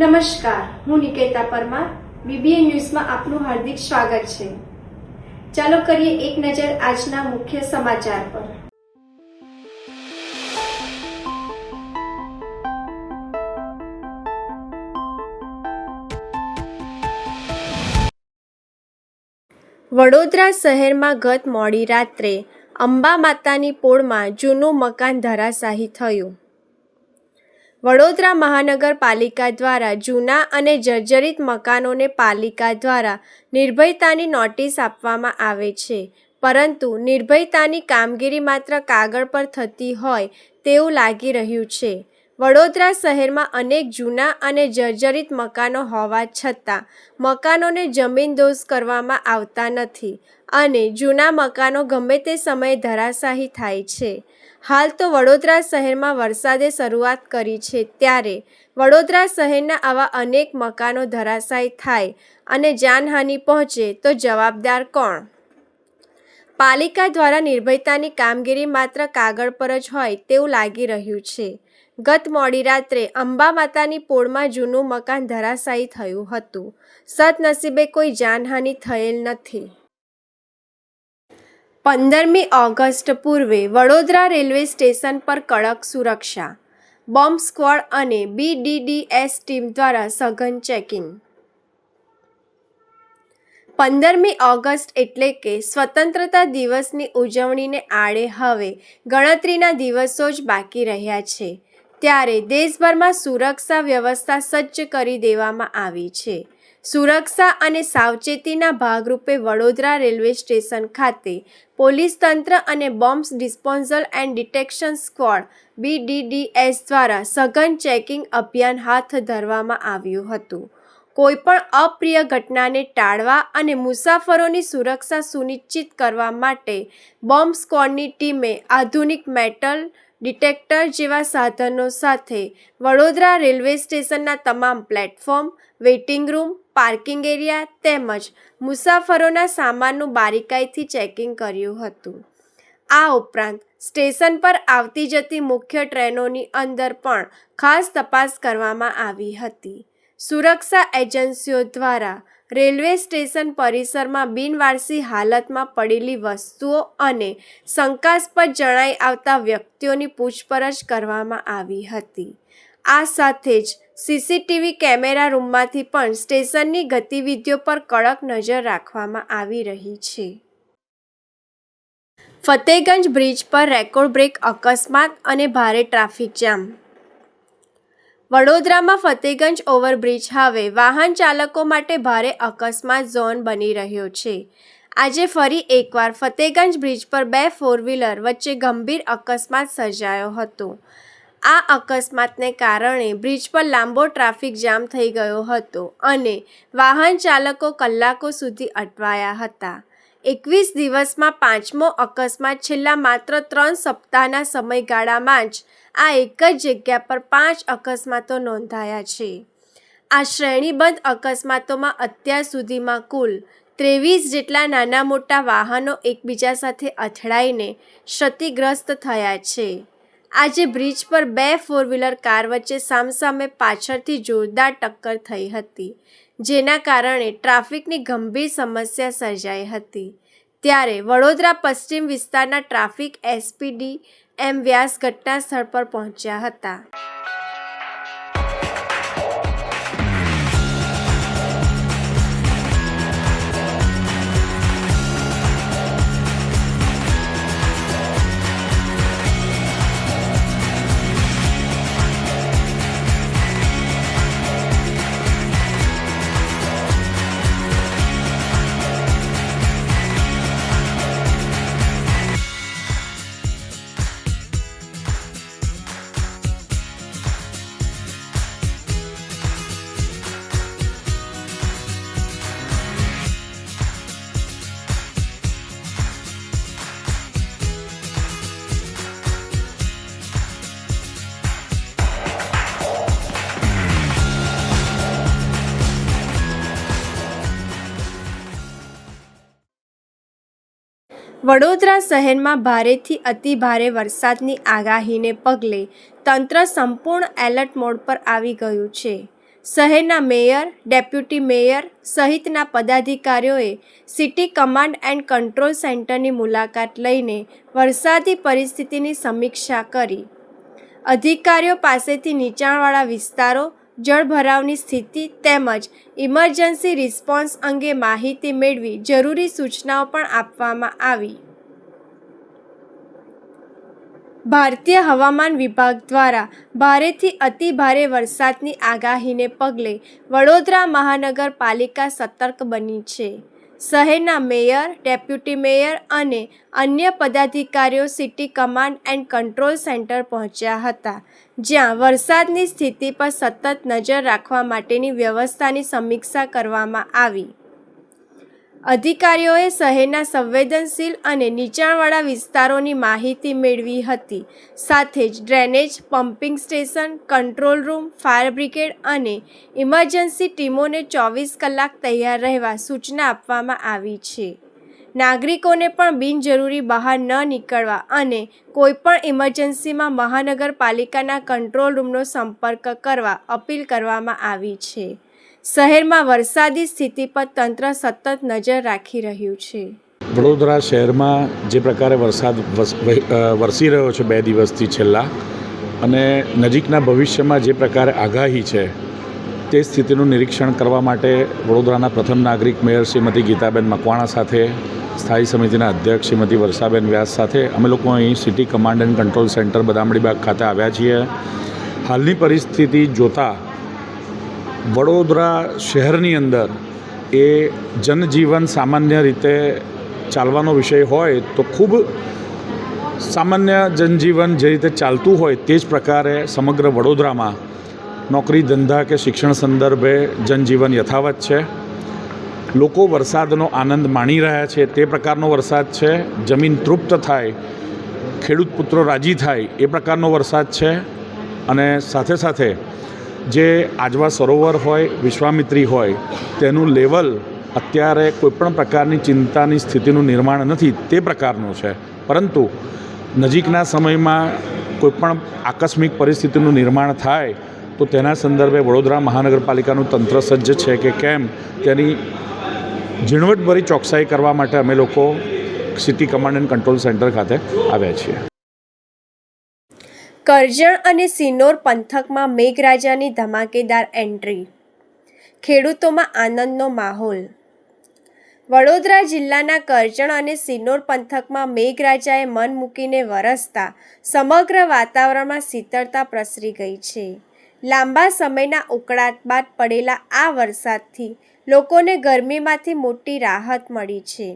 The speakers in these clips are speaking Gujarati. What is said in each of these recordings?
નમસ્કાર, હું નિકેતા પરમાર. બીબીએ ન્યૂઝમાં આપનું હાર્દિક સ્વાગત છે. ચાલો કરીએ એક નજર આજના મુખ્ય સમાચાર પર. વડોદરા શહેરમાં ગત મોડી રાત્રે અંબા માતાની પોળમાં જૂનું મકાન ધરાશાયી થયું. વડોદરા મહાનગરપાલિકા દ્વારા જૂના અને જર્જરિત મકાનોને પાલિકા દ્વારા નિર્ભયતાની નોટિસ આપવામાં આવે છે, પરંતુ નિર્ભયતાની કામગીરી માત્ર કાગળ પર થતી હોય તેવું લાગી રહ્યું છે. વડોદરા શહેરમાં અનેક જૂના અને જર્જરિત મકાનો હોવા છતાં મકાનોને જમીનદોઝ કરવામાં આવતા નથી અને જૂના મકાનો ગમે તે સમયે ધરાશાયી થાય છે. હાલ તો વડોદરા શહેરમાં વરસાદે શરૂઆત કરી છે, ત્યારે વડોદરા શહેરના આવા અનેક મકાનો ધરાશાયી થાય અને જાનહાનિ પહોંચે તો જવાબદાર કોણ? પાલિકા દ્વારા નિર્ભયતાની કામગીરી માત્ર કાગળ પર જ હોય તેવું લાગી રહ્યું છે. ગત મોડી રાત્રે અંબા માતાની પોળમાં જૂનું મકાન ધરાશાયી થયું હતું. સદનસીબે કોઈ જાનહાનિ થયેલ નથી. 15મી ઓગસ્ટ પૂર્વે વડોદરા રેલવે સ્ટેશન પર કડક સુરક્ષા, બોમ્બ સ્ક્વોડ અને BDDS ટીમ દ્વારા સઘન ચેકિંગ. 15મી ઓગસ્ટ એટલે કે સ્વતંત્રતા દિવસની ઉજવણીને આડે હવે ગણતરીના દિવસો જ બાકી રહ્યા છે, ત્યારે દેશભરમાં સુરક્ષા વ્યવસ્થા સજ્જ કરી દેવામાં આવી છે. સુરક્ષા અને સાવચેતીના ભાગરૂપે વડોદરા રેલવે સ્ટેશન ખાતે પોલીસ તંત્ર અને bomb disposal and detection squad BDDS દ્વારા સઘન ચેકિંગ અભિયાન હાથ ધરવામાં આવ્યું હતું. કોઈપણ અપ્રિય ઘટનાને ટાળવા અને મુસાફરોની સુરક્ષા સુનિશ્ચિત કરવા માટે બોમ્બ સ્ક્વોડની ટીમે આધુનિક મેટલ ડિટેક્ટર જેવા સાધનો સાથે વડોદરા રેલવે સ્ટેશનના તમામ platform, waiting room, parking area તેમજ મુસાફરોના સામાનનું બારીકાઈથી ચેકિંગ કર્યું હતું. આ ઉપરાંત સ્ટેશન પર આવતી જતી મુખ્ય ટ્રેનોની અંદર પણ ખાસ તપાસ કરવામાં આવી હતી. સુરક્ષા એજન્સીઓ દ્વારા રેલવે સ્ટેશન પરિસરમાં બિનવારસી હાલતમાં પડેલી વસ્તુઓ અને શંકાસ્પદ જણાઈ આવતા વ્યક્તિઓની પૂછપરછ કરવામાં આવી હતી. આ સાથે જ CCTV કેમેરા રૂમમાંથી પણ સ્ટેશનની ગતિવિધિઓ પર કડક નજર રાખવામાં આવી રહી છે. ફતેગંજ બ્રિજ પર રેકોર્ડ બ્રેક અકસ્માત અને ભારે ટ્રાફિક જામ. વડોદરામાં ફતેગંજ ઓવરબ્રિજ હવે વાહન ચાલકો માટે ભારે અકસ્માત ઝોન બની રહ્યો છે. આજે ફરી એકવાર ફતેગંજ બ્રિજ પર 2 ફોર-વ્હીલર વચ્ચે ગંભીર અકસ્માત સર્જાયો હતો. આ અકસ્માતને કારણે બ્રિજ પર લાંબો ટ્રાફિક જામ થઈ ગયો હતો અને વાહન ચાલકો કલાકો સુધી અટવાયા હતા. 21 દિવસમાં 5મો અકસ્માત. છેલ્લા માત્ર 3 સપ્તાહના સમયગાળામાં જ આ એક જ જગ્યા પર 5 અકસ્માતો નોંધાયા છે. આ શ્રેણીબદ્ધ અકસ્માતોમાં અત્યાર સુધીમાં કુલ 23 જેટલા નાના મોટા વાહનો એકબીજા સાથે અથડાઈને ક્ષતિગ્રસ્ત થયા છે. આજે બ્રિજ પર 2 ફોર-વ્હીલર કાર વચ્ચે સામસામે પાછળથી જોરદાર ટક્કર થઈ હતી, જેના કારણે ટ્રાફિકની ગંભીર સમસ્યા સર્જાઈ હતી. ત્યારે વડોદરા પશ્ચિમ વિસ્તારના ટ્રાફિક SP DM વ્યાસ ઘટના સ્થળ પર પહોંચ્યા હતા. વડોદરા શહેરમાં ભારેથી અતિભારે વરસાદની આગાહીને પગલે તંત્ર સંપૂર્ણ એલર્ટ મોડ પર આવી ગયું છે. શહેરના મેયર, ડેપ્યુટી મેયર સહિતના પદાધિકારીઓએ સિટી કમાન્ડ એન્ડ કંટ્રોલ સેન્ટરની મુલાકાત લઈને વરસાદી પરિસ્થિતિની સમીક્ષા કરી. અધિકારીઓ પાસેથી નીચાણવાળા વિસ્તારો, જળભરાવની સ્થિતિ તેમજ ઇમરજન્સી રિસ્પોન્સ અંગે માહિતી મેળવી જરૂરી સૂચનાઓ પણ આપવામાં આવી. ભારતીય હવામાન વિભાગ દ્વારા ભારેથી અતિ ભારે વરસાદની આગાહીને પગલે વડોદરા મહાનગરપાલિકા સતર્ક બની છે. શહેરના મેયર, ડેપ્યુટી મેયર અને અન્ય પદાધિકારીઓ city command and control centre પહોંચ્યા હતા, જ્યાં વરસાદની સ્થિતિ પર સતત નજર રાખવા માટેની વ્યવસ્થાની સમીક્ષા કરવામાં આવી. અધિકારીઓએ શહેરના સંવેદનશીલ અને નીચાણવાળા વિસ્તારોની માહિતી મેળવી હતી. સાથે જ drainage, pumping station, control room, fire brigade અને ઇમરજન્સી ટીમોને 24 કલાક તૈયાર રહેવા સૂચના આપવામાં આવી છે. નાગરિકોને પણ બિનજરૂરી બહાર ન નીકળવા અને કોઈપણ ઇમરજન્સીમાં મહાનગરપાલિકાના કંટ્રોલ રૂમનો સંપર્ક કરવા અપીલ કરવામાં આવી છે. શહેરમાં વરસાદી સ્થિતિ પર તંત્ર સતત નજર રાખી રહ્યું છે. વડોદરા શહેરમાં જે પ્રકારે વરસાદ વરસી રહ્યો છે 2 દિવસથી છેલ્લા, અને નજીકના ભવિષ્યમાં જે પ્રકારે આગાહી છે તે સ્થિતિનું નિરીક્ષણ કરવા માટે વડોદરાના પ્રથમ નાગરિક મેયર શ્રીમતી ગીતાબેન મકવાણા સાથે સ્થાયી સમિતિના અધ્યક્ષ શ્રીમતી વર્ષાબેન વ્યાસ સાથે અમે લોકો અહીં city command and control centre Badamdibaug ખાતે આવ્યા છીએ. હાલની પરિસ્થિતિ જોતાં વડોદરા શહેરની અંદર એ જનજીવન સામાન્ય રીતે ચાલવાનો વિષય હોય તો ખૂબ સામાન્ય જનજીવન જે રીતે ચાલતું હોય તે જ પ્રકારે સમગ્ર વડોદરામાં નોકરી, ધંધા કે શિક્ષણ સંદર્ભે જનજીવન યથાવત છે. લોકો વરસાદનો આનંદ માણી રહ્યા છે. તે પ્રકારનો વરસાદ છે. જમીન તૃપ્ત થાય, ખેડૂત પુત્રો રાજી થાય એ પ્રકારનો વરસાદ છે. અને સાથે સાથે જે આજવા સરોવર હોય, વિશ્વામિત્રી હોય, તેનું લેવલ અત્યારે કોઈપણ પ્રકારની ચિંતાની સ્થિતિનું નિર્માણ નથી તે પ્રકારનું છે. પરંતુ નજીકના સમયમાં કોઈપણ આકસ્મિક પરિસ્થિતિનું નિર્માણ થાય તો તેના સંદર્ભે વડોદરા મહાનગરપાલિકાનું તંત્ર સજ્જ છે કે કેમ તેની ઝીણવટભરી ચોકસાઈ કરવા માટે અમે લોકો city command and control centre ખાતે આવ્યા છીએ. કરજણ અને સિનોર પંથકમાં મેઘરાજાની ધમાકેદાર એન્ટ્રી, ખેડૂતોમાં આનંદનો માહોલ. વડોદરા જિલ્લાના કરજણ અને સિનોર પંથકમાં મેઘરાજાએ મન મૂકીને વરસતા સમગ્ર વાતાવરણમાં શીતળતા પ્રસરી ગઈ છે. લાંબા સમયના ઉકળાટ બાદ પડેલા આ વરસાદથી લોકોને ગરમીમાંથી મોટી રાહત મળી છે.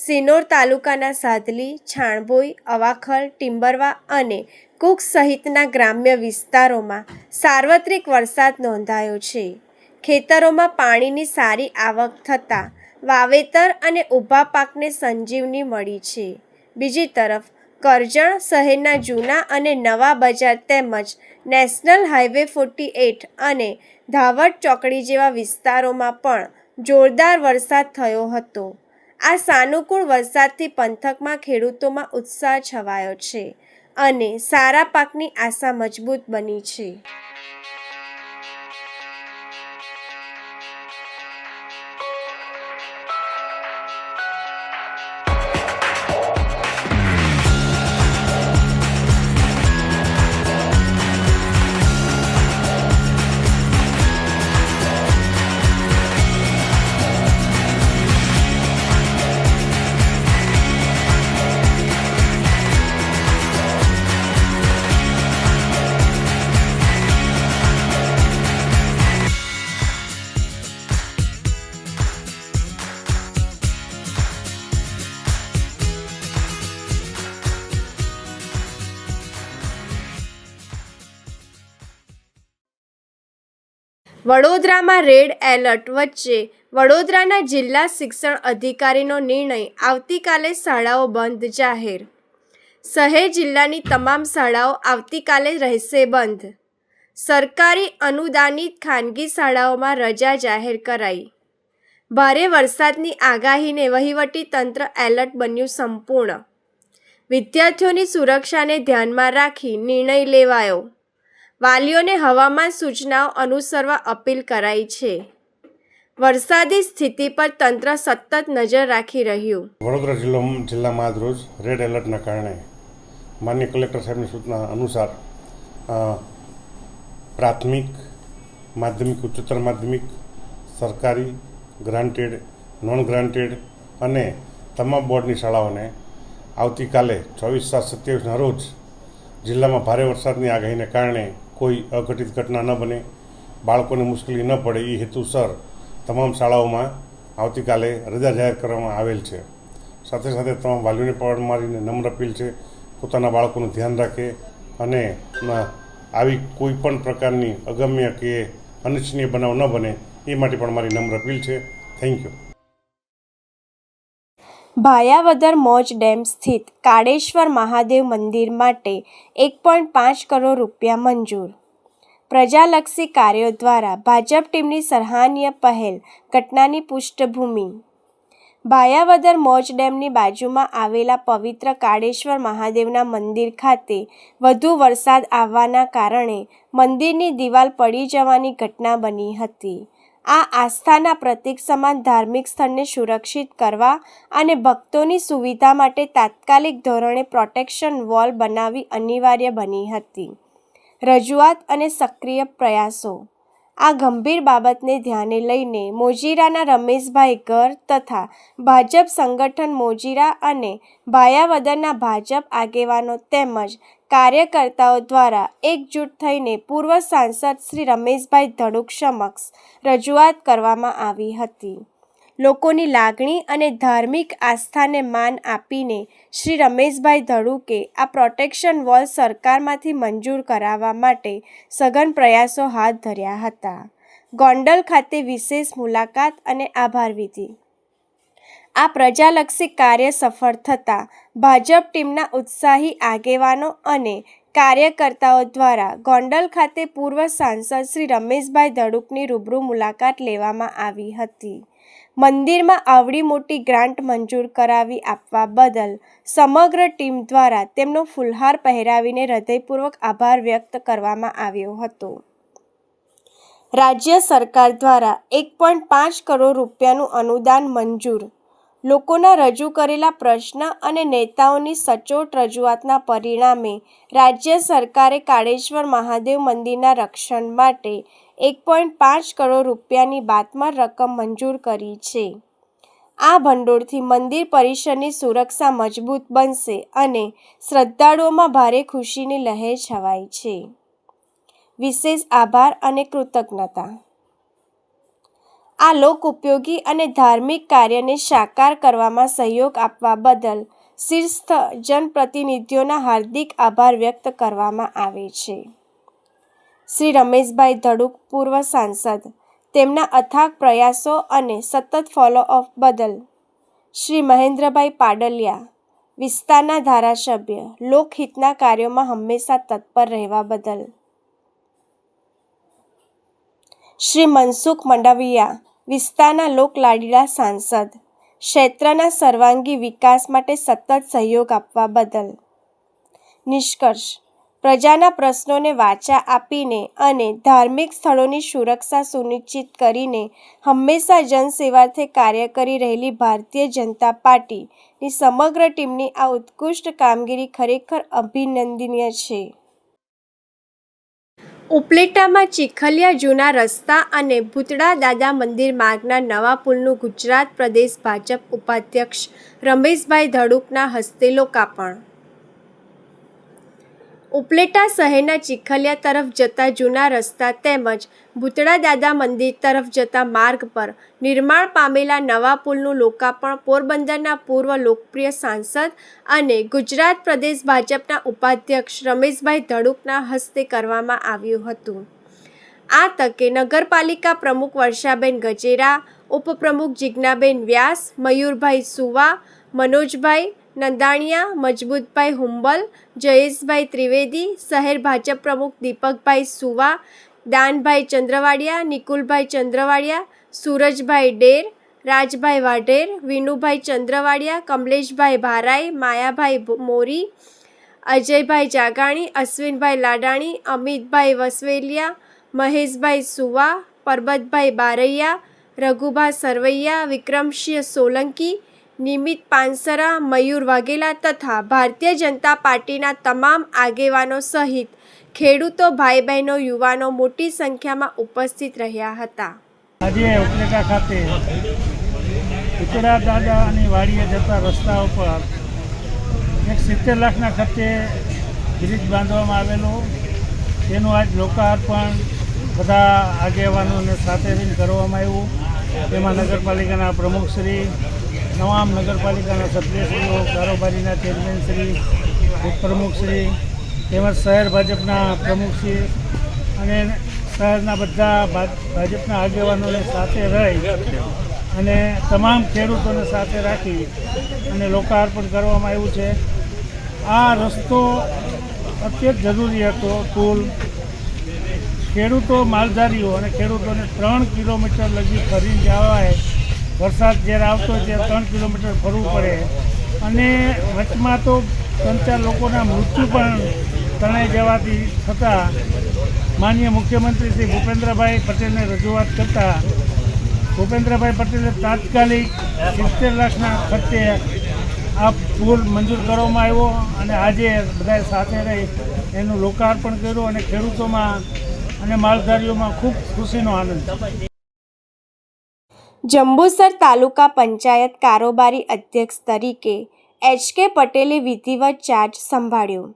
સિનોર તાલુકાના સાધલી, છાણભોઈ, અવાખલ, ટિમ્બરવા અને કુક સહિતના ગ્રામ્ય વિસ્તારોમાં સાર્વત્રિક વરસાદ નોંધાયો છે. ખેતરોમાં પાણીની સારી આવક થતાં વાવેતર અને ઊભા પાકને સંજીવની મળી છે. બીજી તરફ કરજણ શહેરના જૂના અને નવા બજાર તેમજ નેશનલ હાઈવે 48 અને ધાવડ ચોકડી જેવા વિસ્તારોમાં પણ જોરદાર વરસાદ થયો હતો. આ સાનુકૂળ વરસાદથી પંથકમાં ખેડૂતોમાં ઉત્સાહ છવાયો છે અને સારા પાકની આશા મજબૂત બની છે. વડોદરામાં રેડ એલર્ટ વચ્ચે વડોદરાના જિલ્લા શિક્ષણ અધિકારીનો નિર્ણય, આવતીકાલે શાળાઓ બંધ જાહેર. શહેર જિલ્લાની તમામ શાળાઓ આવતીકાલે રહેશે બંધ. સરકારી અનુદાનિત ખાનગી શાળાઓમાં રજા જાહેર કરાઈ. ભારે વરસાદની આગાહીને વહીવટી તંત્ર એલર્ટ બન્યું સંપૂર્ણ. વિદ્યાર્થીઓની સુરક્ષાને ધ્યાનમાં રાખી નિર્ણય લેવાયો. વાલીઓને હવામાન સૂચનાઓ અનુસરવા અપીલ કરાઈ છે. વરસાદી સ્થિતિ પર તંત્ર સતત નજર રાખી રહ્યું. વડોદરા જિલ્લામાં આજ રોજ રેડ એલર્ટના કારણે માનનીય કલેક્ટર સાહેબની સૂચના અનુસાર પ્રાથમિક, માધ્યમિક, ઉચ્ચતર માધ્યમિક, સરકારી, ગ્રાન્ટેડ, નોન ગ્રાન્ટેડ અને તમામ બોર્ડની શાળાઓને આવતીકાલે 24/7/27ના રોજ જિલ્લામાં ભારે વરસાદની આગાહીને કારણે કોઈ અઘટિત ઘટના ન બને, બાળકોને મુશ્કેલી ન પડે એ હેતુસર તમામ શાળાઓમાં આવતીકાલે રજા જાહેર કરવામાં આવેલ છે. સાથે સાથે તમામ વાલીઓને પણ મારીને નમ્ર અપીલ છે પોતાના બાળકોનું ધ્યાન રાખે અને આવી કોઈ પણ પ્રકારની અગમ્ય કે અનિચ્છનીય બનાવ ન બને એ માટે પણ મારી નમ્ર અપીલ છે. Thank you. ભાયાવદર મોજ ડેમ સ્થિત કાળેશ્વર મહાદેવ મંદિર માટે 1.5 કરોડ રૂપિયા મંજૂર. પ્રજાલક્ષી કાર્યો દ્વારા ભાજપ ટીમની સરાહનીય પહેલ. ઘટનાની પૃષ્ઠભૂમિ. ભાયાવદર મોજ ડેમની બાજુમાં આવેલા પવિત્ર કાળેશ્વર મહાદેવના મંદિર ખાતે વધુ વરસાદ આવવાના કારણે મંદિરની દિવાલ પડી જવાની ઘટના બની હતી. આ આસ્થાના પ્રતીક સમાન ધાર્મિક સ્થળને સુરક્ષિત કરવા અને ભક્તોની સુવિધા માટે તાત્કાલિક ધોરણે પ્રોટેક્શન વોલ બનાવવી અનિવાર્ય બની હતી. રજૂઆત અને સક્રિય પ્રયાસો. આ ગંભીર બાબતને ધ્યાને લઈને મોજીરાના રમેશભાઈ ગર તથા ભાજપ સંગઠન મોજીરા અને ભાયાવદરના ભાજપ આગેવાનો તેમજ કાર્યકર્તાઓ દ્વારા એકજૂટ થઈને પૂર્વ સાંસદ શ્રી રમેશભાઈ ધડુક સમક્ષ રજૂઆત કરવામાં આવી હતી. લોકોની લાગણી અને ધાર્મિક આસ્થાને માન આપીને શ્રી રમેશભાઈ ધડુકે આ પ્રોટેક્શન વોલ સરકારમાંથી મંજૂર કરાવવા માટે સઘન પ્રયાસો હાથ ધર્યા હતા. ગોંડલ ખાતે વિશેષ મુલાકાત અને આભાર વિધિ. આ પ્રજાલક્ષી કાર્ય સફળ થતાં ભાજપ ટીમના ઉત્સાહી આગેવાનો અને કાર્યકર્તાઓ દ્વારા ગોંડલ ખાતે પૂર્વ સાંસદ શ્રી રમેશભાઈ ધડુકની રૂબરૂ મુલાકાત લેવામાં આવી હતી. મંદિરમાં આવડી મોટી ગ્રાન્ટ મંજૂર કરાવી આપવા બદલ સમગ્ર ટીમ દ્વારા તેમનો ફુલહાર પહેરાવીને હૃદયપૂર્વક આભાર વ્યક્ત કરવામાં આવ્યો હતો. રાજ્ય સરકાર દ્વારા 1.5 કરોડ રૂપિયાનું અનુદાન મંજૂર. લોકોના રજૂ કરેલા પ્રશ્ન અને નેતાઓની સચોટ રજૂઆતના પરિણામે રાજ્ય સરકારે કાળેશ્વર મહાદેવ મંદિરના રક્ષણ માટે 1.5 કરોડ રૂપિયાની બાતમાર રકમ મંજૂર કરી છે. આ ભંડોળથી મંદિર પરિસરની સુરક્ષા મજબૂત બનશે અને શ્રદ્ધાળુઓમાં ભારે ખુશીની લહેર છવાઈ છે. વિશેષ આભાર અને કૃતજ્ઞતા. આ લોક ઉપયોગી અને ધાર્મિક કાર્યને સાકાર કરવામાં સહયોગ આપવા બદલ શીર્ષસ્થ જનપ્રતિનિધિઓના હાર્દિક આભાર વ્યક્ત કરવામાં આવે છે. શ્રી રમેશભાઈ ધડુક પૂર્વ સાંસદ, તેમના અથાગ પ્રયાસો અને સતત ફોલોઅપ બદલ. શ્રી મહેન્દ્રભાઈ પાડલિયા, વિસ્તારના ધારાસભ્ય, લોકહિતના કાર્યોમાં હંમેશા તત્પર રહેવા બદલ. શ્રી મનસુખ મંડાવિયા, વિસ્તારના લોકલાડીલા સાંસદ, ક્ષેત્રના સર્વાંગી વિકાસ માટે સતત સહયોગ આપવા બદલ. નિષ્કર્ષ. પ્રજાના પ્રશ્નોને વાચા આપીને અને ધાર્મિક સ્થળોની સુરક્ષા સુનિશ્ચિત કરીને હંમેશા જનસેવાર્થે કાર્ય કરી રહેલી ભારતીય જનતા પાર્ટીની સમગ્ર ટીમની આ ઉત્કૃષ્ટ કામગીરી ખરેખર અભિનંદનીય છે. ઉપલેટામાં ચીખલીયા જૂના રસ્તા અને ભૂતળા દાદા મંદિર માર્ગના નવા પુલનું ગુજરાત પ્રદેશ ભાજપ ઉપાધ્યક્ષ રમેશભાઈ ધડુકના હસ્તે લોકાર્પણ. ઉપલેટા શહેરના ચીખલીયા તરફ જતા જૂના રસ્તા તેમજ ભૂતળા દાદા મંદિર તરફ જતા માર્ગ પર નિર્માણ પામેલા નવા પુલનું લોકાર્પણ પોરબંદરના પૂર્વ લોકપ્રિય સાંસદ અને ગુજરાત પ્રદેશ ભાજપના ઉપાધ્યક્ષ રમેશભાઈ ધડુકના હસ્તે કરવામાં આવ્યું હતું. આ તકે નગરપાલિકા પ્રમુખ વર્ષાબેન ગજેરા, ઉપપ્રમુખ જિજ્ઞાબેન વ્યાસ, મયુરભાઈ સુવા, મનોજભાઈ નંદાણીયા, મજબૂતભાઈ હુંબલ, જયેશભાઈ ત્રિવેદી, શહેર ભાજપ પ્રમુખ દીપકભાઈ સુવા, દાનભાઈ ચંદ્રવાડિયા, નિકુલભાઈ ચંદ્રવાડિયા, સૂરજભાઈ ડેર, રાજભાઈ વાઢેર, વિનુભાઈ ચંદ્રવાડિયા, કમલેશભાઈ ભારાઈ, માયાભાઈ મોરી, અજયભાઈ જાગાણી, અશ્વિનભાઈ લાડાણી, અમિતભાઈ વસવેલિયા, મહેશભાઈ સુવા, પરબતભાઈ બારૈયા, રઘુભા સરવૈયા, વિક્રમસિંહ સોલંકી, નિમિત પાનસરા, મયુર વાઘેલા તથા ભારતીય જનતા પાર્ટીના તમામ આગેવાનો સહિત ખેડૂતો, ભાઈ બહેનો, યુવાનો મોટી સંખ્યામાં ઉપસ્થિત રહ્યા હતા. આજે ઉપલેટા ખાતે ઉતરા દાદાની વાડીએ જતા રસ્તા ઉપર 70 લાખના ખર્ચે બ્રિજ બાંધવામાં આવેલો, તેનું આજ લોકાર્પણ બધા આગેવાનોને સાથે રહીને કરવામાં આવ્યું. તેમાં નગરપાલિકાના પ્રમુખશ્રી, તમામ નગરપાલિકાના સભ્યશ્રીઓ, કારોબારીના ચેરમેનશ્રી, ઉપપ્રમુખશ્રી તેમજ શહેર ભાજપના પ્રમુખશ્રી અને શહેરના બધા ભાજપના આગેવાનોને સાથે રહી અને તમામ ખેડૂતોને સાથે રાખી અને લોકાર્પણ કરવામાં આવ્યું છે. આ રસ્તો અત્યંત જરૂરી હતો. પુલ ખેડૂતો, માલધારીઓ અને ખેડૂતોને 3 કિલોમીટર લગી ફરી જવાય. વરસાદ જ્યારે આવતો હોય ત્યારે 3 કિલોમીટર ફરવું પડે અને વચમાં તો 3-4 લોકોના મૃત્યુ પણ તણાઈ જવાથી થતાં માનનીય મુખ્યમંત્રી શ્રી ભૂપેન્દ્રભાઈ પટેલને રજૂઆત કરતાં ભૂપેન્દ્રભાઈ પટેલે તાત્કાલિક 70 લાખના ખર્ચે આ પુલ મંજૂર કરવામાં આવ્યો અને આજે બધાએ સાથે રહી એનું લોકાર્પણ કર્યું અને ખેડૂતોમાં અને માલધારીઓમાં ખૂબ ખુશીનો આનંદ છે. જંબુસર તાલુકા પંચાયત કારોબારી અધ્યક્ષ તરીકે એચ.કે. પટેલે વિધિવત ચાર્જ સંભાળ્યો.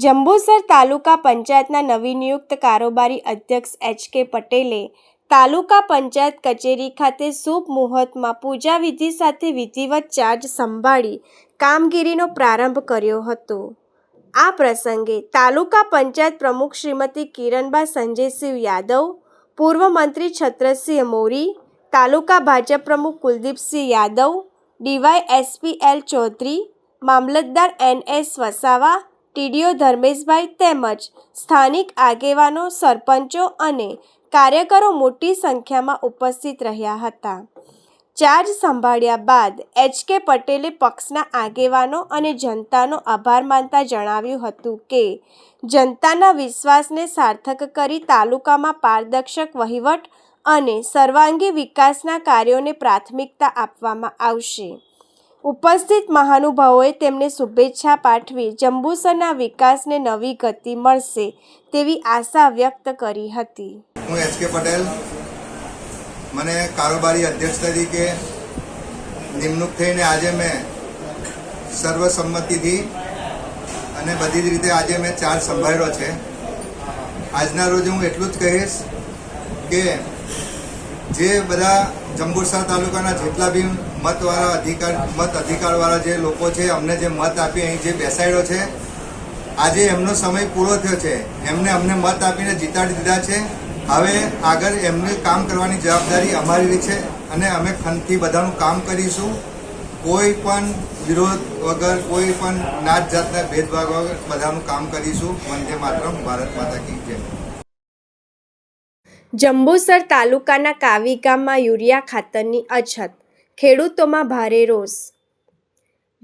જંબુસર તાલુકા પંચાયતના નવનિયુક્ત કારોબારી અધ્યક્ષ એચ.કે. પટેલે તાલુકા પંચાયત કચેરી ખાતે શુભ મુહૂર્તમાં પૂજા વિધિ સાથે વિધિવત ચાર્જ સંભાળી કામગીરીનો પ્રારંભ કર્યો હતો. આ પ્રસંગે તાલુકા પંચાયત પ્રમુખ શ્રીમતી કિરણબા સંજયસિંહ યાદવ, પૂર્વ મંત્રી છત્રસિંહ મોરી, તાલુકા ભાજપ પ્રમુખ કુલદીપસિંહ યાદવ, ડીવાયએસપી એલ ચૌધરી, મામલતદાર એન.એસ. વસાવા, ટીડીઓ ધર્મેશભાઈ તેમજ સ્થાનિક આગેવાનો, સરપંચો અને કાર્યકરો મોટી સંખ્યામાં ઉપસ્થિત રહ્યા હતા. ચાર્જ સંભાળ્યા બાદ એચ.કે. પટેલે પક્ષના આગેવાનો અને જનતાનો આભાર માનતા જણાવ્યું હતું કે જનતાના વિશ્વાસને સાર્થક કરી તાલુકામાં પારદર્શક વહીવટ અને સર્વાંગી વિકાસના કાર્યોને પ્રાથમિકતા આપવામાં આવશે. ઉપસ્થિત મહાનુભાવોએ તેમને શુભેચ્છા પાઠવી જંબુસરના વિકાસને નવી ગતિ મળશે તેવી આશા વ્યક્ત કરી હતી. હું એચ.કે. પટેલ, મને કારોબારી અધ્યક્ષ તરીકે નિમણૂક થઈને આજે મેં સર્વસંમતિથી અને બધી જ રીતે આજે મેં ચાર્જ સંભાળ્યો છે. આજના રોજ હું એટલું જ કહીશ કે જે બધા જંબુસર તાલુકાના જેટલા બી મત અધિકારવાળા જે લોકો છે, અમને જે મત આપી અહીં જે બેસાડ્યો છે, આજે એમનો સમય પૂરો થયો છે. અમને મત આપીને જીતાડી દીધા છે. હવે આગળ એમને કામ કરવાની જવાબદારી અમારી છે અને અમે ખંતથી બધાનું કામ કરીશું. કોઈ પણ વિરોધ વગર, કોઈ પણ નાત જાતના ભેદભાવ વગર બધાનું કામ કરીશું. વંદે માતરમ, ભારત માતા કી જય. જંબુસર તાલુકાના કાવી ગામમાં યુરિયા ખાતરની અછત, ખેડૂતોમાં ભારે રોષ.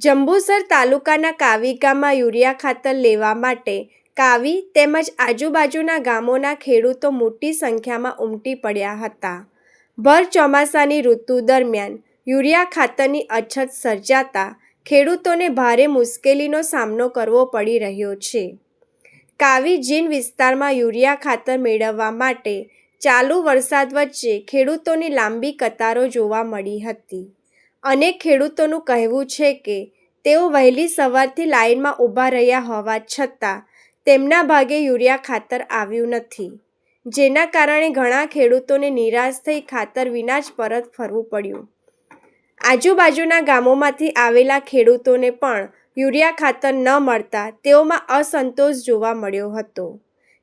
જંબુસર તાલુકાના કાવી ગામમાં યુરિયા ખાતર લેવા માટે કાવી તેમજ આજુબાજુના ગામોના ખેડૂતો મોટી સંખ્યામાં ઉમટી પડ્યા હતા. ભર ચોમાસાની ઋતુ દરમિયાન યુરિયા ખાતરની અછત સર્જાતા ખેડૂતોને ભારે મુશ્કેલીનો સામનો કરવો પડી રહ્યો છે. કાવી જીન વિસ્તારમાં યુરિયા ખાતર મેળવવા માટે ચાલુ વરસાદ વચ્ચે ખેડૂતોની લાંબી કતારો જોવા મળી હતી. અનેક ખેડૂતોનું કહેવું છે કે તેઓ વહેલી સવારથી લાઇનમાં ઊભા રહ્યા હોવા છતાં તેમના ભાગે યુરિયા ખાતર આવ્યું નથી, જેના કારણે ઘણા ખેડૂતોને નિરાશ થઈ ખાતર વિના જ પરત ફરવું પડ્યું. આજુબાજુના ગામોમાંથી આવેલા ખેડૂતોને પણ યુરિયા ખાતર ન મળતા તેઓમાં અસંતોષ જોવા મળ્યો હતો.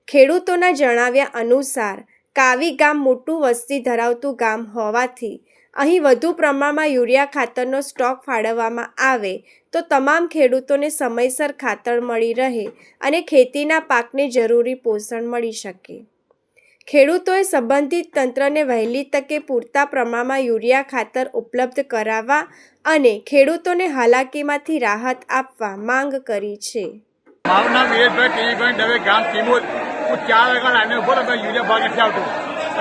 ખેડૂતોના જણાવ્યા અનુસાર કાવી ગામ મોટું વસ્તી ધરાવતું ગામ હોવાથી અહીં વધુ પ્રમાણમાં યુરિયા ખાતરનો સ્ટોક ફાળવવામાં આવે તો તમામ ખેડૂતોને સમયસર ખાતર મળી રહે અને ખેતીના પાકને જરૂરી પોષણ મળી શકે. ખેડૂતોએ સંબંધિત તંત્રને વહેલી તકે પૂરતા પ્રમાણમાં યુરિયા ખાતર ઉપલબ્ધ કરાવવા અને ખેડૂતોને હાલાકીમાંથી રાહત આપવા માંગ કરી છે. મારું નામ વિરેશભાઈ ટીવીભાઈ દવે, ગામ કિમોદ. હું 4 વાગ્યા લાઈને ઉભો તો યુરિયા ભાગ નથી આવતું.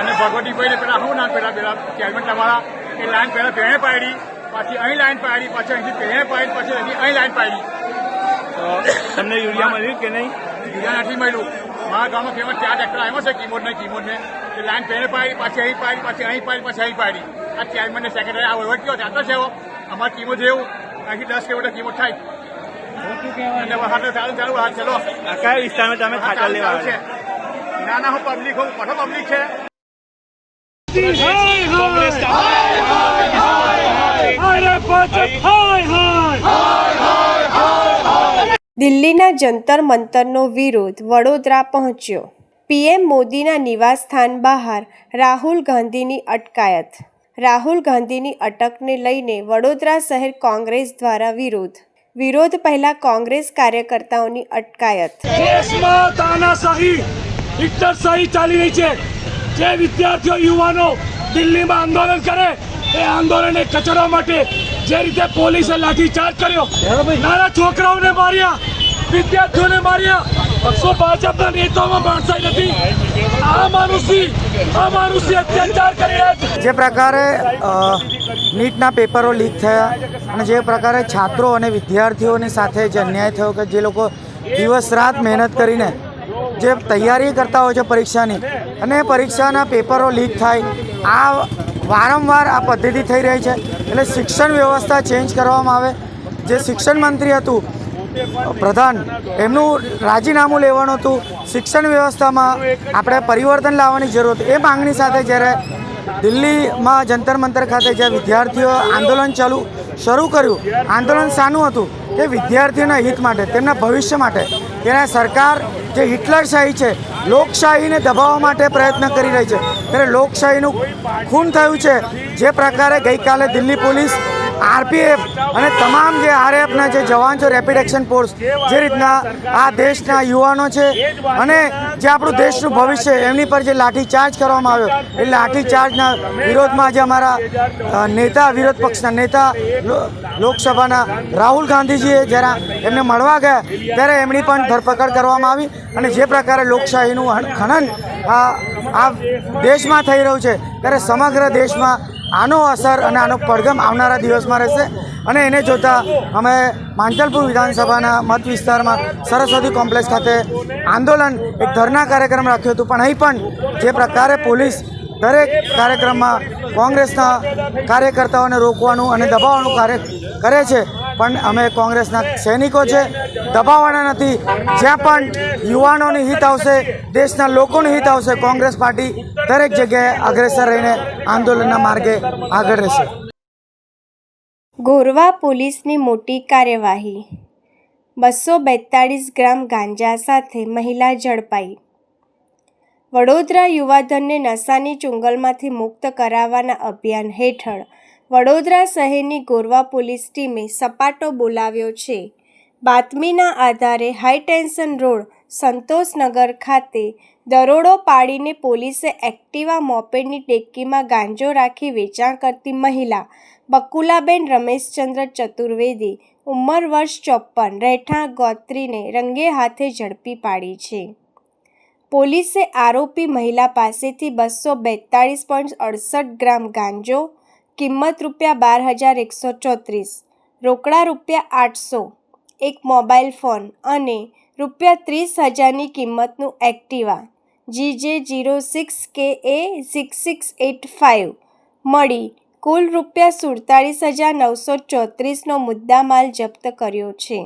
અને ભગવતીભાઈને પેલા શું નામ પેલા ચેરમેન તમારા એ લાઈન પહેલાં પહેણે પાડી, પાછી અહીં લાઈન પાડી, પાછી અહીંથી પહેણે પાડી, પછી અહીં લાઈન પાડી. તમને યુરિયા મળ્યું કે નહીં? યુરિયા નથી મળ્યું. મારા ગામમાં ફેમસ 4 ટ્રેક્ટર આવ્યા છે કિમોડને એ લાઈન પહેણે પાડી, પાછી અહીં પાડી, પાછી અહીં પાડી, પાછી અહીં પાડી. આ ચેરમેનને સેક્રેટરી આ વહીવટ કયો જાતો છે અમારા કિમોદ જેવું અહીંથી 10 કિલોમીટર કિમોદ થાય. અને વરસાદ ચાલુ હાલ ચલો. આ કયા વિસ્તારમાં તમે ખાતર લેવા છે? નાના હું પબ્લિક હું મોટો પબ્લિક છે. દિલ્હીના જંતર મંતરનો વિરોધ વડોદરા પહોંચ્યો. પીએમ મોદીના નિવાસસ્થાન બહાર રાહુલ ગાંધીની અટકાયત. રાહુલ ગાંધીની અટકને લઈને વડોદરા શહેર કોંગ્રેસ દ્વારા વિરોધ પહેલા કોંગ્રેસ કાર્યકર્તાઓની અટકાયત. દેશમાં તાનાશાહી, હિટલરશાહી ચાલી રહી છે. જે વિદ્યાર્થીઓ યુવાનો દિલ્હીમાં આંદોલન કરે એ આંદોલનને કચડવા માટે જે રીતે પોલીસે લાઠીચાર્જ કર્યો, નાના છોકરાઓને માર્યા, વિદ્યાર્થીઓને માર્યા, શું ભાજપના નેતાઓમાં માણસાઈ નથી? આ માનુષી અત્યાચાર કરી રહ્યા છે. જે પ્રકારે નીટના પેપરો લીક થયા અને જે પ્રકારે છાત્રો અને વિદ્યાર્થીઓની સાથે જે અન્યાય થયો કે જે લોકો દિવસ રાત મહેનત કરીને જે તૈયારી કરતા હોય છે પરીક્ષાની અને પરીક્ષાના પેપરો લીક થાય, આ વારંવાર આ પદ્ધતિ થઈ રહી છે. એટલે શિક્ષણ વ્યવસ્થા ચેન્જ કરવામાં આવે. જે શિક્ષણ મંત્રી હતું પ્રધાન, એમનું રાજીનામું લેવાનું હતું. શિક્ષણ વ્યવસ્થામાં આપણે પરિવર્તન લાવવાની જરૂર હતી. એ માંગણી સાથે જ્યારે દિલ્હીમાં જંતર મંતર ખાતે જ્યાં વિદ્યાર્થીઓ આંદોલન શરૂ કર્યું, આંદોલન શાનું હતું કે વિદ્યાર્થીઓના હિત માટે, તેમના ભવિષ્ય માટે. ત્યારે સરકાર જે હિટલરશાહી છે, લોકશાહીને દબાવવા માટે પ્રયત્ન કરી રહી છે. ત્યારે લોકશાહીનું ખૂન થયું છે. જે પ્રકારે ગઈકાલે દિલ્હી પોલીસ, આરપીએફ અને તમામ જે આરએફના જે જવાન છે, રેપિડ એક્શન ફોર્સ, જે રીતના આ દેશના યુવાનો છે અને જે આપણું દેશનું ભવિષ્ય, એમની પર જે લાઠીચાર્જ કરવામાં આવ્યો, એ લાઠીચાર્જના વિરોધમાં આજે અમારા નેતા, વિરોધ પક્ષના નેતા લોકસભાના રાહુલ ગાંધીજીએ જ્યારે એમને મળવા ગયા ત્યારે એમની પણ ધરપકડ કરવામાં આવી. અને જે પ્રકારે લોકશાહીનું ખનન આ દેશમાં થઈ રહ્યું છે, ત્યારે સમગ્ર દેશમાં આનો અસર અને આનો પડઘમ આવનારા દિવસમાં રહેશે. અને એને જોતાં અમે માંજલપુર વિધાનસભાના મત વિસ્તારમાં સરસ્વતી કોમ્પ્લેક્સ ખાતે આંદોલન, એક ધરના કાર્યક્રમ રાખ્યો હતો. પણ અહીં પણ જે પ્રકારે પોલીસ દરેક કાર્યક્રમમાં કોંગ્રેસના કાર્યકર્તાઓને રોકવાનું અને દબાવવાનું કાર્ય કરે છે, પણ અમે કોંગ્રેસના સૈનિકો છે, દબાવવાના નથી. જ્યાં પણ યુવાનોની હિત આવશે, દેશના લોકોનું હિત આવશે, કોંગ્રેસ પાર્ટી દરેક જગ્યાએ અગ્રેસર રહીને આંદોલનના માર્ગે આગળ રહેશે. ગોરવા પોલીસની મોટી કાર્યવાહી. 242 ગ્રામ ગાંજા સાથે મહિલા ઝડપાઈ. વડોદરા યુવાધનને નશાની ચુંગલમાંથી મુક્ત કરાવવાના અભિયાન હેઠળ વડોદરા શહેરની ગોરવા પોલીસ ટીમે સપાટો બોલાવ્યો છે. બાતમીના આધારે હાઈટેન્શન રોડ સંતોષનગર ખાતે દરોડો પાડીને પોલીસે એક્ટિવા મોપેડની ટેકીમાં ગાંજો રાખી વેચાણ કરતી મહિલા બકુલાબેન રમેશચંદ્ર ચતુર્વેદી, ઉંમર વર્ષ 54, રહેઠાણ ગોત્રીને રંગે હાથે ઝડપી પાડી છે. પોલીસે આરોપી મહિલા પાસેથી 242.68 ગ્રામ ગાંજો, કિંમત ₹12,134, રોકડા ₹800, એક મોબાઈલ ફોન અને ₹30,000ની કિંમતનું એક્ટિવા GJ06KA6685 મળી કુલ ₹47,934નો મુદ્દામાલ જપ્ત કર્યો છે.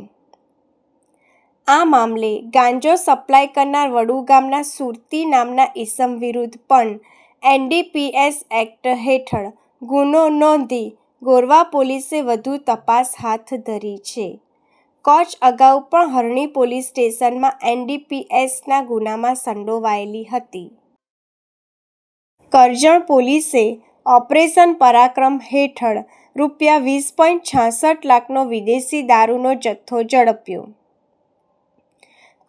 આ મામલે ગાંજો સપ્લાય કરનાર વડુ ગામના સુરતી નામના ઈસમ વિરુદ્ધ પણ NDPS એક્ટ હેઠળ ગુનો નોંધી ગોરવા પોલીસે વધુ તપાસ હાથ ધરી છે. કોચ અગાઉ પણ હરણી પોલીસ સ્ટેશનમાં NDPSના ગુનામાં સંડોવાયેલી હતી. કરજણ પોલીસે ઓપરેશન પરાક્રમ હેઠળ ₹20.66 લાખનો વિદેશી દારૂનો જથ્થો ઝડપ્યો.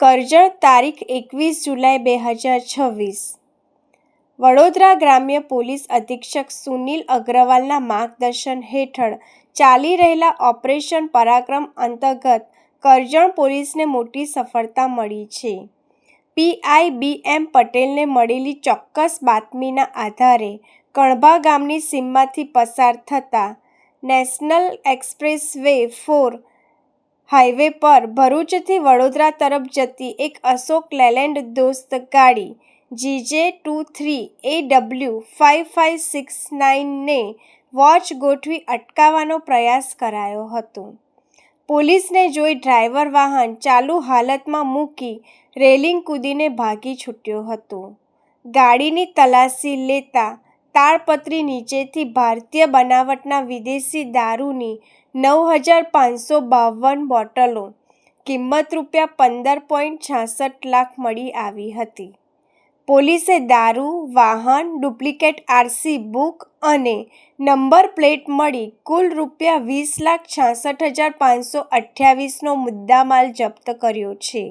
કરજણ તારીખ 21 જુલાઈ 2026. વડોદરા ગ્રામ્ય પોલીસ અધિક્ષક સુનિલ અગ્રવાલના માર્ગદર્શન હેઠળ ચાલી રહેલા ઓપરેશન પરાક્રમ અંતર્ગત કરજણ પોલીસને મોટી સફળતા મળી છે. PIBM પટેલને મળેલી ચોક્કસ બાતમીના આધારે કણભા ગામની સીમમાંથી પસાર થતા નેશનલ એક્સપ્રેસ વે 4 હાઈવે પર ભરૂચથી વડોદરા તરફ જતી એક અશોક લેલેન્ડ દોસ્ત ગાડી GJ23AW5569 ને વોચ ગોઠવી અટકાવવાનો પ્રયાસ કરાયો હતો. પોલીસને જોઈ ડ્રાઈવર વાહન ચાલુ હાલતમાં મૂકી રેલિંગ કૂદીને ભાગી છૂટ્યો હતો. ગાડીની તલાશી લેતા તાળપત્રી નીચેથી ભારતીય બનાવટના વિદેશી દારૂની 9,552 બોટલો કિંમત ₹15.66 લાખ મળી આવી હતી. પોલીસે દારૂ, વાહન, ડુપ્લિકેટ RC બુક અને નંબર પ્લેટ મળી કુલ ₹20,66,528નો મુદ્દામાલ જપ્ત કર્યો છે.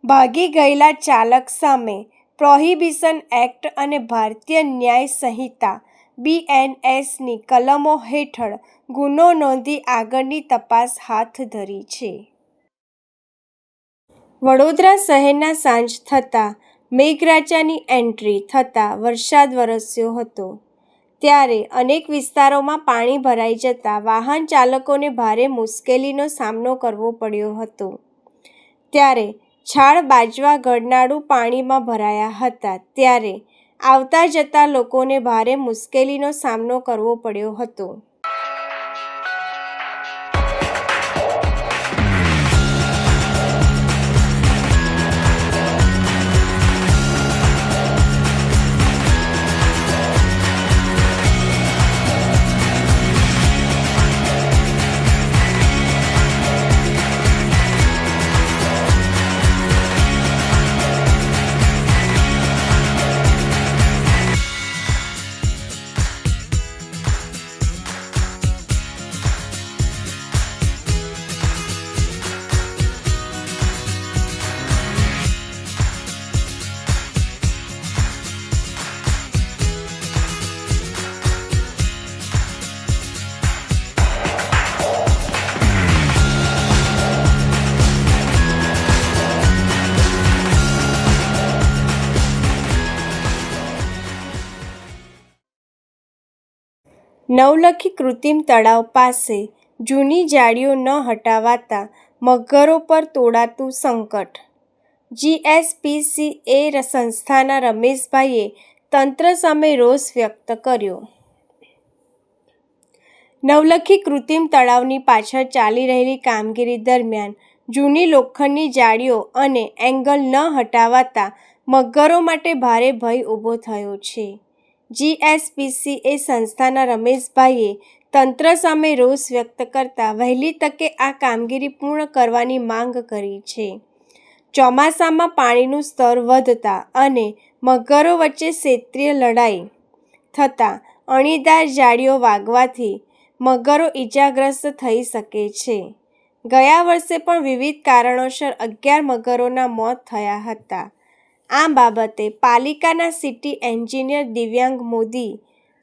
ભાગી ગયેલા ચાલક સામે પ્રોહિબિશન એક્ટ અને ભારતીય ન્યાય સંહિતા BNSની કલમો હેઠળ ગુનો નોંધી આગળની તપાસ હાથ ધરી છે. વડોદરા શહેરના સાંજ થતાં મેઘરાજાની એન્ટ્રી થતાં વરસાદ વરસ્યો હતો. ત્યારે અનેક વિસ્તારોમાં પાણી ભરાઈ જતાં વાહન ચાલકોને ભારે મુશ્કેલીનો સામનો કરવો પડ્યો હતો. ત્યારે છાળ બાજવા ગરનાળું પાણીમાં ભરાયા હતા. ત્યારે આવતા જતા લોકોને ભારે મુશ્કેલીનો સામનો કરવો પડ્યો હતો. નવલખી કૃત્રિમ તળાવ પાસે જૂની જાળીઓ ન હટાવાતા મગરો પર તોડાતું સંકટ. GSPCA સંસ્થાના રમેશભાઈએ તંત્ર સામે રોષ વ્યક્ત કર્યો. નવલખી કૃત્રિમ તળાવની પાછળ ચાલી રહેલી કામગીરી દરમિયાન જૂની લોખંડની જાળીઓ અને એંગલ ન હટાવાતા મગરો માટે ભારે ભય ઊભો થયો છે. GSPCA સંસ્થાના રમેશભાઈએ તંત્ર સામે રોષ વ્યક્ત કરતા વહેલી તકે આ કામગીરી પૂર્ણ કરવાની માંગ કરી છે. ચોમાસામાં પાણીનું સ્તર વધતા અને મગરો વચ્ચે ક્ષેત્રીય લડાઈ થતાં અણીદાર જાળીઓ વાગવાથી મગરો ઈજાગ્રસ્ત થઈ શકે છે. ગયા વર્ષે પણ વિવિધ કારણોસર 11 મગરોના મોત થયા હતા. આ બાબતે પાલિકાના સિટી એન્જિનિયર દિવ્યાંગ મોદી,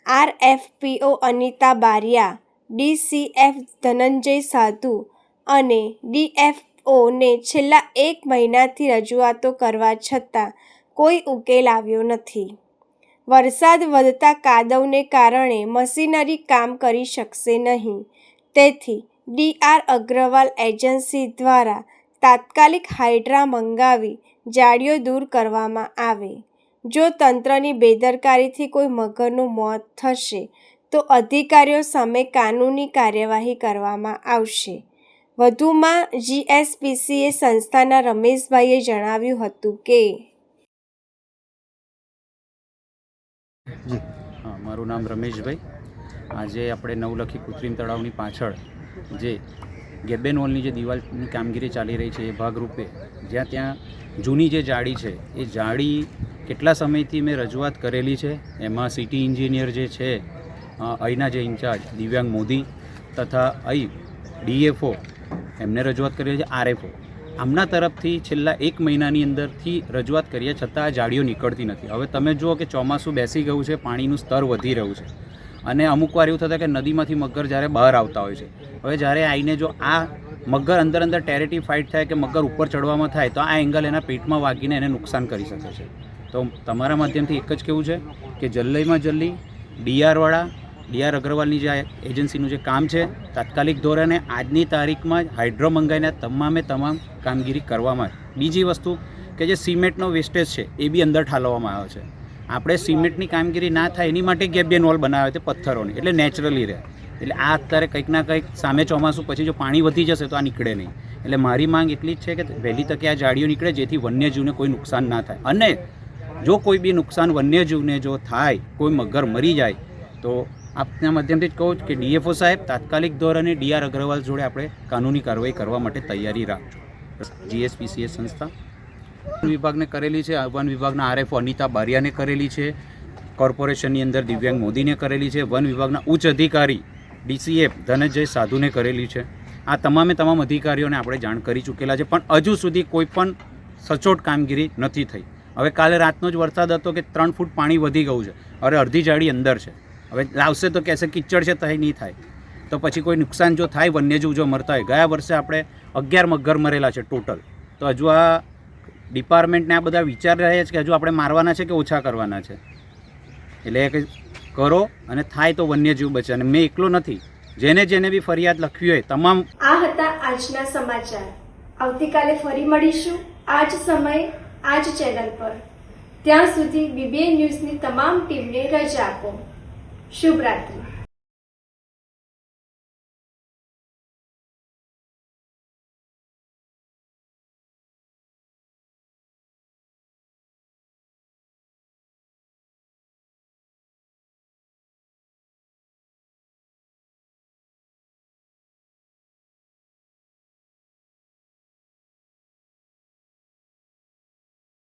RFPO અનિતા બારિયા, DCF ધનંજય સાધુ અને DFOને છેલ્લા 1 મહિનાથી રજૂઆતો કરવા છતાં કોઈ ઉકેલ આવ્યો નથી. વરસાદ વધતા કાદવને કારણે મશીનરી કામ કરી શકશે નહીં. તેથી DR અગ્રવાલ એજન્સી દ્વારા તાત્કાલિક હાઇડ્રા મંગાવી જાળીઓ દૂર કરવામાં આવે. જો તંત્રની બેદરકારીથી કોઈ મગરનું મોત થશે તો અધિકારીઓ સામે કાનૂની કાર્યવાહી કરવામાં આવશે. વધુમાં GSPCA સંસ્થાના રમેશભાઈએ જણાવ્યું હતું કે મારું નામ રમેશભાઈ. આજે આપણે નવલખી કૃત્રિમ તળાવની પાછળ જે ગેબેન વોલની જે દિવાલની કામગીરી ચાલી રહી છે એ ભાગરૂપે જ્યાં ત્યાં જૂની જે જાળી છે એ જાળી કેટલા સમયથી મેં રજૂઆત કરેલી છે. એમાં સિટી એન્જિનિયર જે છે અહીંના જે ઇન્ચાર્જ દિવ્યાંગ મોદી તથા અહીં DFO એમને રજૂઆત કરેલી છે. RFO આમના તરફથી છેલ્લા 1 મહિનાની અંદરથી રજૂઆત કરીએ છતાં આ જાળીઓ નીકળતી નથી. હવે તમે જુઓ કે ચોમાસું બેસી ગયું છે, પાણીનું સ્તર વધી રહ્યું છે અને અમુક વાર એવું થતા કે નદીમાંથી મગર જ્યારે બહાર આવતા હોય છે. હવે જ્યારે આવીને જો આ મગર અંદર ટેરેટી ફાઇટ થાય કે મગર ઉપર ચડવામાં થાય તો આ એંગલ એના પેટમાં વાગીને એને નુકસાન કરી શકે છે. તો તમારા માધ્યમથી એક જ કહેવું છે કે જલ્દીમાં જલ્દી ડીઆર અગ્રવાલની જે એજન્સીનું જે કામ છે તાત્કાલિક ધોરણે આજની તારીખમાં જ હાઇડ્રો મંગાવીને તમામ કામગીરી કરવામાં આવે. બીજી વસ્તુ કે જે સિમેન્ટનો વેસ્ટેજ છે એ બી અંદર ઠાલવવામાં આવે છે. આપણે સિમેન્ટની કામગીરી ના થાય એની માટે ગેબિયન વોલ બનાવે છે પથ્થરોની, એટલે નેચરલી રહે. એટલે આ અત્યારે કંઈક ના કંઈક સામે ચોમાસું પછી જો પાણી વધી જશે તો આ નીકળે નહીં. એટલે મારી માંગ એટલી જ છે કે વહેલી તકે આ જાળીઓ નીકળે જેથી વન્યજીવને કોઈ નુકસાન ના થાય. અને જો કોઈ બી નુકસાન વન્યજીવને જો થાય, કોઈ મગર મરી જાય તો આપના માધ્યમથી જ કહું કે ડીએફઓ સાહેબ તાત્કાલિક ધોરણે ડીઆર અગ્રવાલ જોડે આપણે કાનૂની કાર્યવાહી કરવા માટે તૈયારી રાખજો. જીએસપીસીએસ સંસ્થા વિભાગને કરેલી છે, વન વિભાગના આરએફઓ અનિતા બારિયાને કરેલી છે, કોર્પોરેશનની અંદર દિવ્યાંગ મોદીને કરેલી છે, વન વિભાગના ઉચ્ચ અધિકારી ડીસીએફ ધનંજય સાધુને કરેલી છે. આ તમામ અધિકારીઓને આપણે જાણ કરી ચૂકેલા છે, પણ હજુ સુધી કોઈ પણ સચોટ કામગીરી નથી થઈ. હવે કાલે રાતનો જ વરસાદ હતો કે 3 ફૂટ પાણી વધી ગયું છે, હવે અડધી જાળી અંદર છે. હવે લાવશે તો કહેશે કિચડ છે, તો નહીં થાય. તો પછી કોઈ નુકસાન જો થાય, વન્યજીવ જો મરતા હોય. ગયા વર્ષે આપણે 11 મગર મરેલા છે ટોટલ. તો હજુ આ ડિપાર્ટમેન્ટને આ બધા વિચાર રહ્યા છે કે હજુ આપણે મારવાના છે કે ઓછા કરવાના છે. એટલે કે કરો અને થાય તો વન્યજીવ બચે. અને મેં એકલો નથી, જેને બી ફરિયાદ લખવી હોય તમામ. આ હતા આજના સમાચાર. આવતીકાલે ફરી મળીશું આ જ સમયે આ જ ચેનલ પર. ત્યાં સુધી બીબીએ ન્યૂઝની તમામ ટીમને રજા આપો. શુભ રાત્રિ.